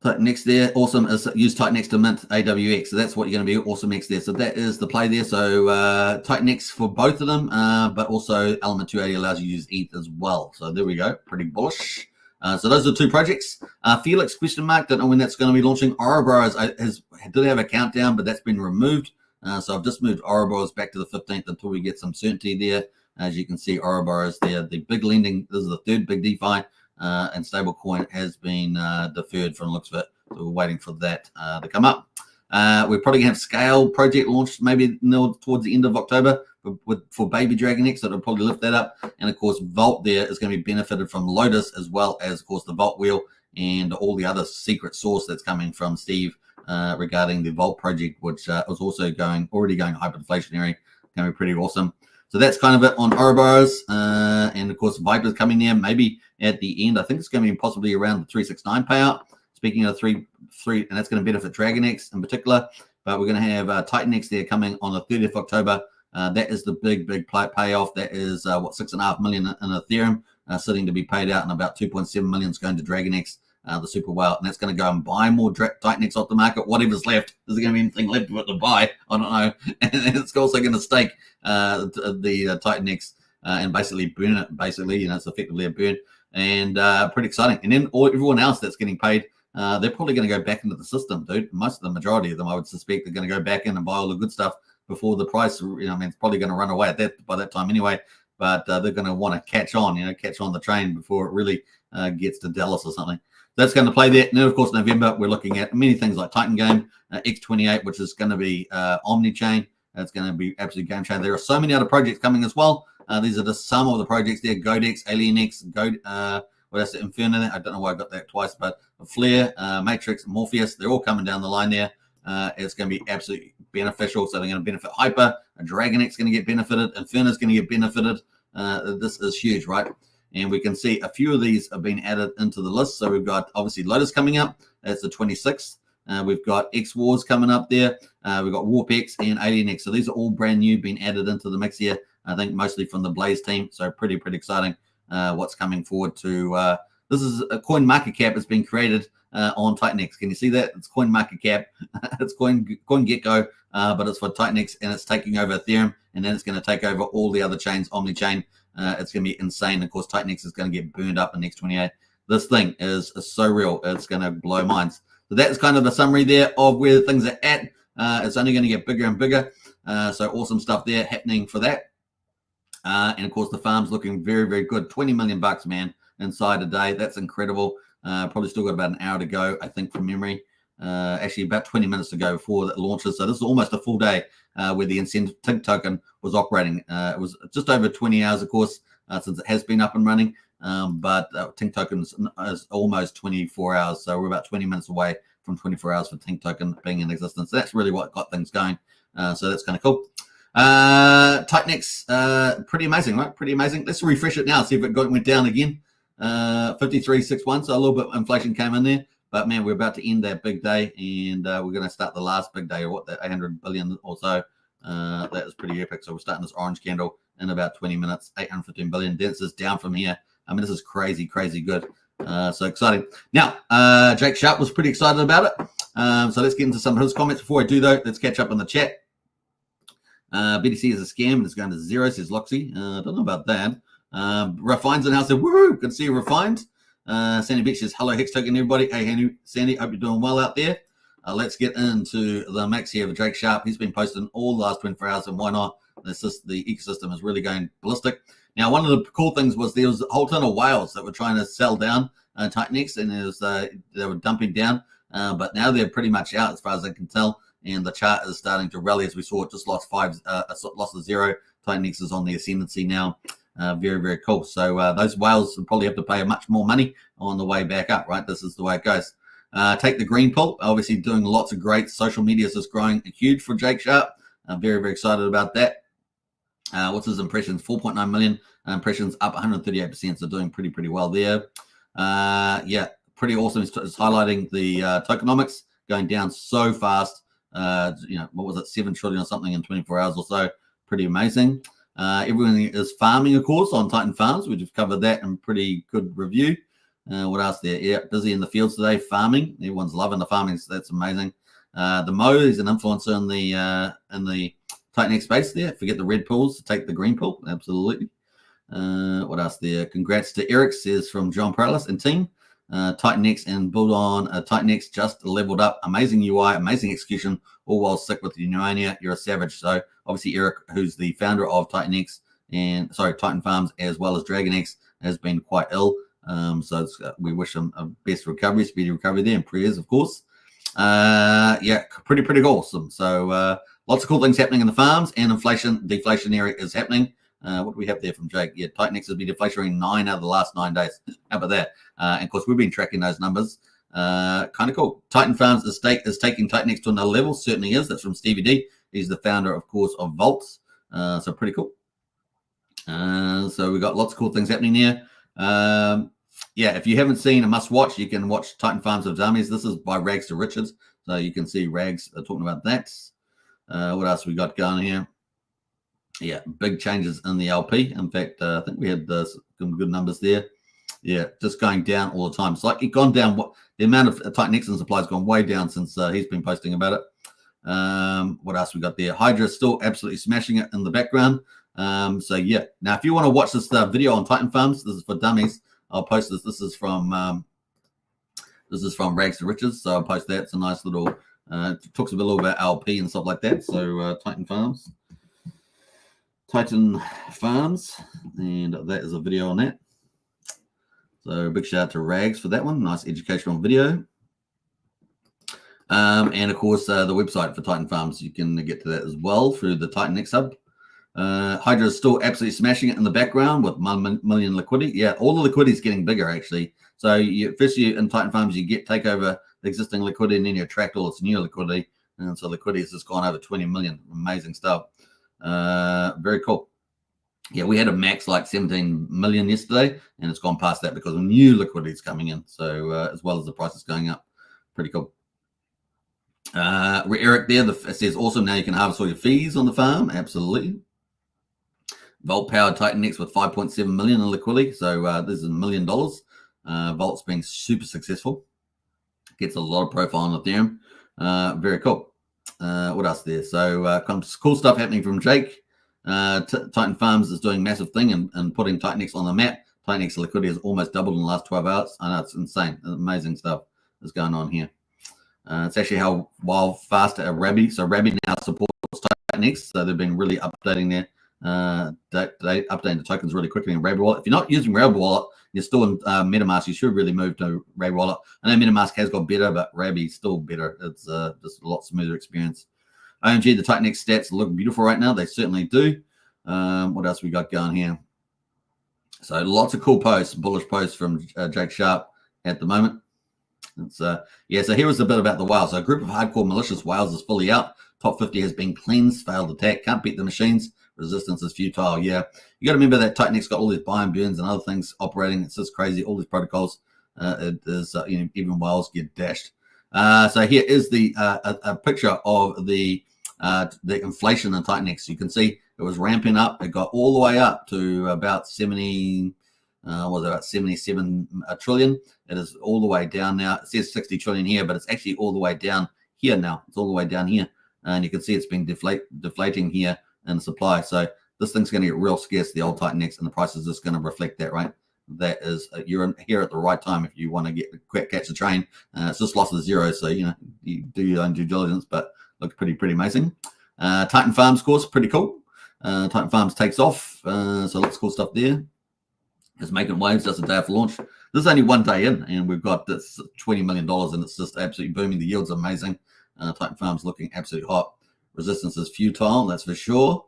TitanX there, awesome. Is use TitanX to mint AWX, so that's what you're going to be. Awesome X there. So that is the play there. So TitanX for both of them, but also Element 280 allows you to use ETH as well. So there we go, pretty bullish. So those are 2 projects. Felix question mark, don't know when that's going to be launching. Ouroboros did have a countdown, but that's been removed. So I've just moved Ouroboros back to the 15th until we get some certainty there. As you can see, Ouroboros there, the big lending. This is the 3rd big DeFi. And stablecoin has been deferred from the looks of it. So we're waiting for that to come up. We're probably going to have Scale project launched maybe towards the end of October for Baby DragonX. So it'll probably lift that up. And of course, Vault there is going to be benefited from Lotus, as well as, of course, the Vault wheel and all the other secret source that's coming from Steve regarding the Vault project, which was also already going hyperinflationary. Going to be pretty awesome. So that's kind of it on Ouroboros. And of course, Viper's coming there maybe at the end. I think it's going to be possibly around the 369 payout. Speaking of three, and that's going to benefit DragonX in particular. But we're going to have TitanX there coming on the 30th of October. That is the big payoff. That is $6.5 million in Ethereum sitting to be paid out, and about 2.7 million is going to DragonX, the super whale, and that's going to go and buy more TitanX off the market. Whatever's left, is there going to be anything left of it to buy? I don't know. And it's also going to stake the TitanX and basically burn it. Basically, it's effectively a burn, and pretty exciting. And then everyone else that's getting paid, they're probably going to go back into the system, dude. The majority of them, I would suspect, are going to go back in and buy all the good stuff before the price. It's probably going to run away by that time anyway. But they're going to want to catch on the train before it really gets to Dallas or something. That's going to play there. And then, of course, November, we're looking at many things like Titan Game, X28, which is going to be Omni-Chain. That's going to be absolute game changer. There are so many other projects coming as well. These are just some of the projects there. Godex, AlienX, Inferno. I don't know why I got that twice, but Flare, Matrix, Morpheus, they're all coming down the line there. It's going to be absolutely beneficial. So they're going to benefit Hyper. DragonX is going to get benefited. Inferno is going to get benefited. This is huge, right? And we can see a few of these have been added into the list. So we've got obviously Lotus coming up. That's the 26th. We've got X Wars coming up there. We've got WarpX and AlienX. So these are all brand new, being added into the mix here. I think mostly from the Blaze team. So pretty exciting what's coming forward to. This is a coin market cap that's been created on TitanX. Can you see that? It's coin market cap. It's CoinGecko, but it's for TitanX, and it's taking over Ethereum, and then it's going to take over all the other chains, Omni-Chain. It's going to be insane. Of course, TitanX is going to get burned up in X28. This thing is so real. It's going to blow minds. So that's kind of a summary there of where things are at. It's only going to get bigger and bigger. So awesome stuff there happening for that. And of course, the farm's looking very good. 20 million bucks, man, inside a day. That's incredible. Probably still got about an hour to go, I think, from memory. Actually, about 20 minutes to go before it launches. So this is almost a full day where the incentive TINK token was operating. It was just over 20 hours, of course, since it has been up and running. But TINK token is almost 24 hours. So we're about 20 minutes away from 24 hours for TINK token being in existence. So that's really what got things going. So that's kind of cool. TitanX, pretty amazing, right? Pretty amazing. Let's refresh it now, see if it went down again. 53.61, so a little bit of inflation came in there. But man, we're about to end that big day, and we're going to start the last big day, or what, that 800 billion or so. That is pretty epic. So we're starting this orange candle in about 20 minutes, 815 billion. This is down from here. I mean, this is crazy good. So exciting. Now, Jake Sharp was pretty excited about it. So let's get into some of his comments. Before I do, though, let's catch up on the chat. BTC is a scam and it's going to zero, says Loxy. I don't know about that. Refine's in house said, woo, good to see you, Refined. Sandy Beach says, hello, Hex Token, everybody. Hey, Sandy, hope you're doing well out there. Let's get into the max here of Jake Sharp. He's been posting all the last 24 hours, and why not? The ecosystem is really going ballistic. Now, one of the cool things was there was a whole ton of whales that were trying to sell down TitanX, and they were dumping down. But now they're pretty much out as far as I can tell. And the chart is starting to rally, as we saw. It just lost lost a zero. TitanX is on the ascendancy now. Very cool. So those whales will probably have to pay much more money on the way back up, right? This is the way it goes. Take the green pull. Obviously doing lots of great. Social media is just growing huge for Jake Sharp. I'm very excited about that. What's his impressions? 4.9 million impressions, up 138%. So doing pretty well there. Yeah, pretty awesome. It's highlighting the tokenomics going down so fast. What was it, 7 trillion or something in 24 hours or so. Pretty amazing. Everyone is farming, of course, on Titan Farms. We just covered that in pretty good review. What else there? Yeah, busy in the fields today, farming. Everyone's loving the farming. So that's amazing. The Mo is an influencer in the TitanX space there. Forget the red pools to take the green pool. Absolutely. What else there? Congrats to Eric, says from John Paralis and team. TitanX and build on TitanX just leveled up. Amazing UI, amazing execution, all while sick with pneumonia. You're a savage. So obviously Eric, who's the founder of TitanX and Titan Farms as well as DragonX, has been quite ill. So we wish him a best recovery, speedy recovery there, and prayers, of course. Yeah, pretty awesome. So lots of cool things happening in the farms, and deflationary is happening. What do we have there from Jake? Yeah, TitanX has been deflationary 9 out of the last 9 days. How about that? And of course, we've been tracking those numbers. Kind of cool. Titan Farms is taking TitanX to another level. Certainly is. That's from Stevie D. He's the founder, of course, of Vaults. So pretty cool. So we've got lots of cool things happening there. Yeah, if you haven't seen a must watch, you can watch Titan Farms of Dummies. This is by Rags to Riches. So you can see Rags talking about that. What else we got going here? Yeah, big changes in the LP. In fact, I think we had some good numbers there. Yeah, just going down all the time. It's like it gone down. The amount of TitanX and supply has gone way down since he's been posting about it. What else we got there? Hydra still absolutely smashing it in the background. So yeah, now if you want to watch this video on Titan Farms, this is for dummies. I'll post this. This is from Rags to Riches. So I'll post that. It's a nice little talks a little about LP and stuff like that. So Titan Farms, and that is a video on that. So big shout out to Rags for that one. Nice educational video. And of course, the website for Titan Farms, you can get to that as well through the TitanX hub. Hydra is still absolutely smashing it in the background with 1 million liquidity. Yeah, all the liquidity is getting bigger actually. So first in Titan Farms, you take over the existing liquidity, and then you attract all this new liquidity. And so liquidity has just gone over 20 million. Amazing stuff. Very cool. Yeah, we had a max like 17 million yesterday, and it's gone past that because of new liquidity is coming in. So as well as the price is going up. Pretty cool. Eric there says, awesome, now you can harvest all your fees on the farm. Absolutely. Vault powered TitanX with 5.7 million in liquidity. So this is $1 million. Vault's being super successful. Gets a lot of profile on Ethereum. Very cool. What else there? So cool stuff happening from Jake. Titan Farms is doing a massive thing and putting TitanX on the map. TitanX liquidity has almost doubled in the last 12 hours. I know, it's insane. Amazing stuff is going on here. It's actually how faster Rabby. So Rabby now supports TitanX. So they've been really updating updating the tokens really quickly in Rabby Wallet. If you're not using Rabby Wallet, you're still in MetaMask, you should really move to Rabby Wallet. I know MetaMask has got better, but Rabby's still better. It's just a lot smoother experience. OMG, the TitanX stats look beautiful right now. They certainly do. What else we got going here? So lots of cool posts, bullish posts from Jake Sharp at the moment. It's yeah, so here was a bit about the whale. So a group of hardcore malicious whales is fully out. Top 50 has been cleansed, failed attack, can't beat the machines. Resistance is futile. Yeah, you got to remember that TitanX got all these buy and burns and other things operating. It's just crazy. All these protocols, it is even whales get dashed. So here is the a picture of the inflation in TitanX. You can see it was ramping up. It got all the way up to about 77 trillion. It is all the way down now. It says 60 trillion here, but it's actually all the way down here now. It's all the way down here, and you can see it's been deflating here in the supply. So this thing's going to get real scarce, the old TitanX, and the price is just going to reflect that, right? That is, you're in here at the right time if you want to catch the train. It's just lost the zero, so you do your own due diligence, but looks pretty amazing. Titan Farms course, pretty cool. Titan Farms takes off, so lots of cool stuff there. It's making waves just a day after launch. This is only 1 day in, and we've got this $20 million, and it's just absolutely booming. The yield's amazing. Titan Farms looking absolutely hot. Resistance is futile, that's for sure.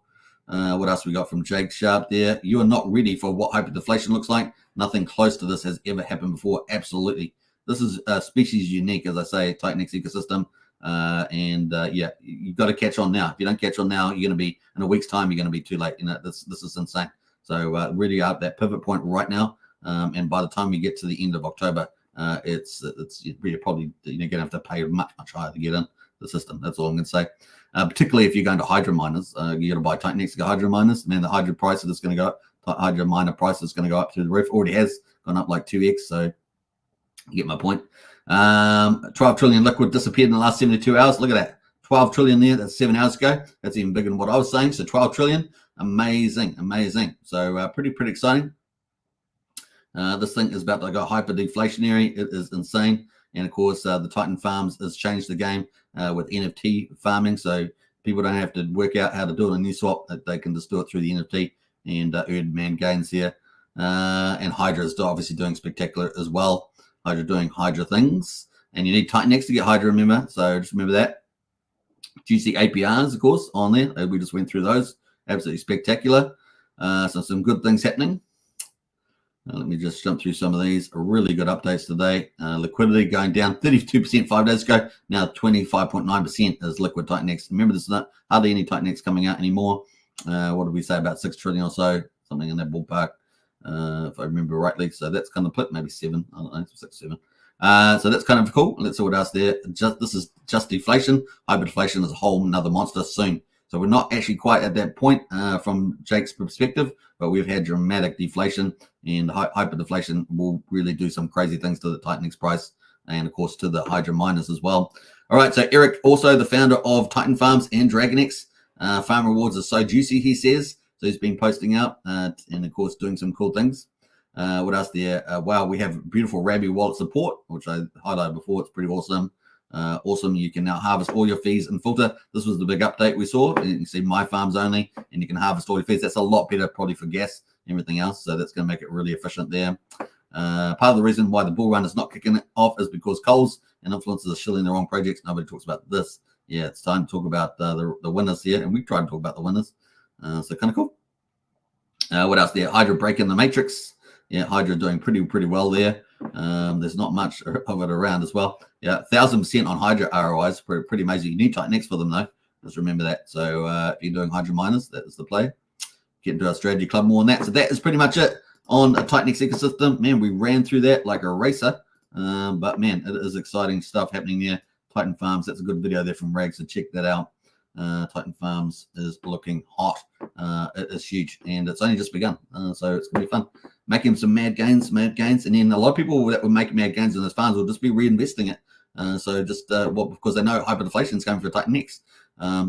What else we got from Jake Sharp there? You are not ready for what hyperdeflation looks like. Nothing close to this has ever happened before. Absolutely. This is species unique, as I say, TitanX ecosystem. Yeah, you've got to catch on now. If you don't catch on now, you're going to be, in a week's time, you're going to be too late. This is insane. So really at that pivot point right now. And by the time you get to the end of October, it's really probably going to have to pay much higher to get in the system. That's all I'm going to say. Particularly if you're going to Hydra miners, you got to buy TitanX to go Hydra miners. Man, the Hydra price is going to go up. Hydra miner price is going to go up through the roof. Already has gone up like 2x. So You get my point. 12 trillion liquid disappeared in the last 72 hours. Look at that. 12 trillion there. That's 7 hours ago. That's even bigger than what I was saying. So 12 trillion. Amazing. Amazing. So pretty exciting. This thing is about to go hyper deflationary. It is insane. And of course, the Titan Farms has changed the game with NFT farming. So people don't have to work out how to do it on Uniswap. They can just do it through the NFT and earn man gains here. And Hydra is obviously doing spectacular as well. Hydra doing Hydra things. And you need TitanX to get Hydra, remember. So just remember that. Juicy APRs, of course, on there. We just went through those. Absolutely spectacular. So some good things happening. Let me just jump through some of these. Really good updates today. Liquidity going down 32% 5 days ago. Now 25.9% is liquid TitanX. Remember, there's not hardly any TitanX coming out anymore. What did we say, about 6 trillion or so? Something in that ballpark, if I remember rightly. So that's kind of split, maybe 7. I don't know, 6, 7. So that's kind of cool. Let's see what else there. This is just deflation. Hyperdeflation is a whole another monster soon. So we're not actually quite at that point from Jake's perspective, but we've had dramatic deflation, and hyperdeflation will really do some crazy things to the TitanX price, and of course to the Hydra miners as well. All right, so Eric, also the founder of Titan Farms and DragonX. Farm rewards are so juicy, he says. So he's been posting out and of course doing some cool things. What else there? Wow, we have beautiful Rabby wallet support, which I highlighted before. It's pretty awesome. Awesome. You can now harvest all your fees and filter. This was the big update we saw. You can see my farms only, and you can harvest all your fees. That's a lot better probably for gas and everything else. So that's going to make it really efficient there. Part of the reason why the bull run is not kicking it off is because coals and influencers are shilling the wrong projects. Nobody talks about this. Yeah, it's time to talk about the winners here, and we tried to talk about the winners. So kind of cool. What else there? Hydra breaking the matrix. Yeah, Hydra doing pretty well there. There's not much of it around as well. Yeah, 1,000% on Hydra ROIs, pretty amazing. You need TitanX for them though. Just remember that. So if you're doing Hydra miners, that is the play. Get into our strategy club more on that. So that is pretty much it on a TitanX ecosystem. Man, we ran through that like a racer. But man, it is exciting stuff happening there. Titan Farms, that's a good video there from Rag, so check that out. Titan Farms is looking hot. It is huge, and it's only just begun. So it's going to be fun. Making some mad gains, and then a lot of people that will make mad gains in those farms will just be reinvesting it. So just because they know hyperdeflation is coming for TitanX.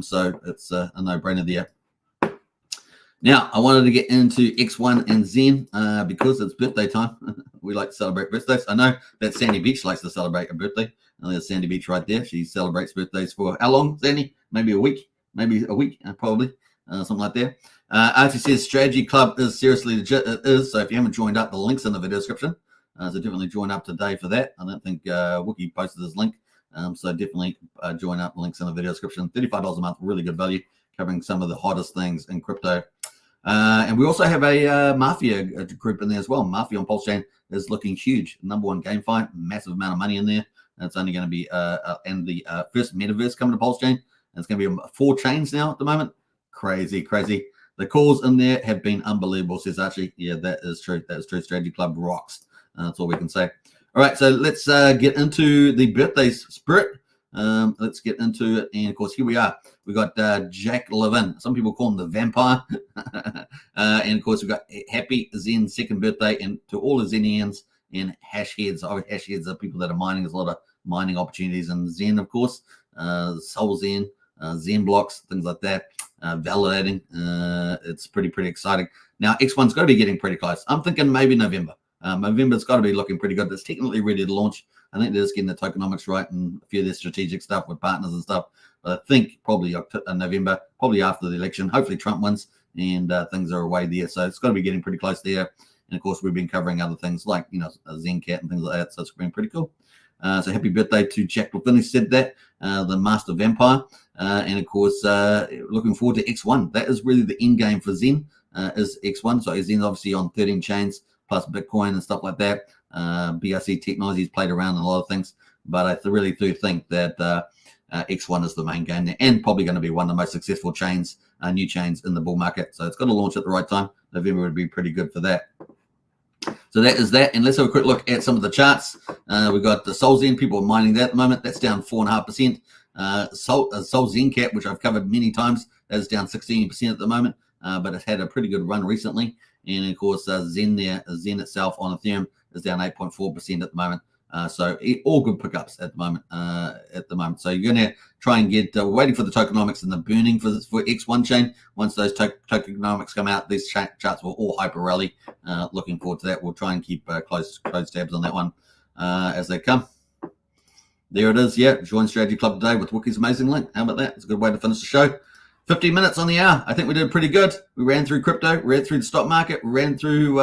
So it's a no-brainer there. Now, I wanted to get into X1 and Zen because it's birthday time. We like to celebrate birthdays. I know that Sandy Beach likes to celebrate a birthday. There's Sandy Beach right there. She celebrates birthdays for how long, Sandy? Maybe a week, probably, something like that. Archie says Strategy Club is seriously legit. It is. So if you haven't joined up, the link's in the video description. So definitely join up today for that. I don't think Wookie posted his link. So definitely join up. The link's in the video description. $35 a month, really good value, covering some of the hottest things in crypto. And we also have a Mafia group in there as well. Mafia on Pulsechain is looking huge. #1 GameFi, massive amount of money in there. It's only going to be, and the first metaverse coming to Pulsechain. It's going to be 4 chains now at the moment. Crazy. The calls in there have been unbelievable, says Archie. Yeah, that is true. That is true. Strategy Club rocks. That's all we can say. All right, so let's get into the birthday spirit. Let's get into it. And of course, here we are. We got Jack Levin. Some people call him the vampire. And of course, we've got Happy Zen's 2nd birthday, and to all the Zenians and hash heads. Hash heads are people that are mining. There's a lot of mining opportunities in Zen, of course. Soul Zen, Zen blocks, things like that. Validating. It's pretty exciting. Now, X1's got to be getting pretty close. I'm thinking maybe November. November's got to be looking pretty good. It's technically ready to launch. I think they're just getting the tokenomics right and a few of their strategic stuff with partners and stuff. But I think probably November, probably after the election. Hopefully Trump wins and things are away there. So it's got to be getting pretty close there. And of course, we've been covering other things like, Zencat and things like that. So it's been pretty cool. So happy birthday to Jack Levin, who said that, the Master Vampire. And of course, looking forward to X1. That is really the end game for Zen, is X1. So Zen's obviously on 13 chains plus Bitcoin and stuff like that. BRC Technologies played around in a lot of things, but I really do think that X1 is the main game there, and probably going to be one of the most successful chains, new chains in the bull market. So it's got to launch at the right time. November would be pretty good for that. So that is that. And let's have a quick look at some of the charts. We've got the Soul Zen. People are mining that at the moment. That's down 4.5%. Soul Zen Cap, which I've covered many times, that is down 16% at the moment, but it's had a pretty good run recently. And of course, Zen itself on Ethereum is down 8.4% at the moment. So all good pickups at the moment. So you're going to try and get waiting for the tokenomics and the burning for X1 chain. Once those tokenomics come out, these charts will all hyper rally. Looking forward to that. We'll try and keep close tabs on that one as they come. There it is. Yeah, join Strategy Club today with Wookie's amazing link. How about that? It's a good way to finish the show. 15 minutes on the hour. I think we did pretty good. We ran through crypto, we ran through the stock market, we ran through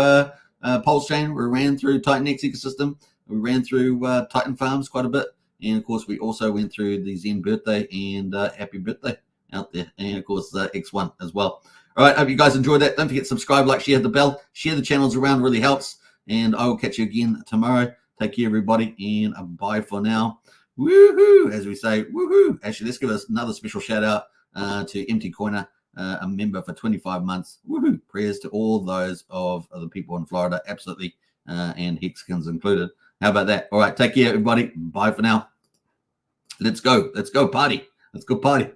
Pulsechain, we ran through TitanX ecosystem, we ran through Titan Farms quite a bit, and of course we also went through the Zen birthday and happy birthday out there, and of course X1 as well. All right, hope you guys enjoyed that. Don't forget to subscribe, like, share, the bell, share the channels around, really helps. And I will catch you again tomorrow. Take care, everybody, and bye for now. Woohoo! As we say, woohoo! Actually, let's give us another special shout out to Empty Coiner, a member for 25 months. Woohoo! Prayers to all those of the people in Florida, absolutely, and Hexkins included. How about that? All right, take care, everybody. Bye for now. Let's go. Let's go party. Let's go party.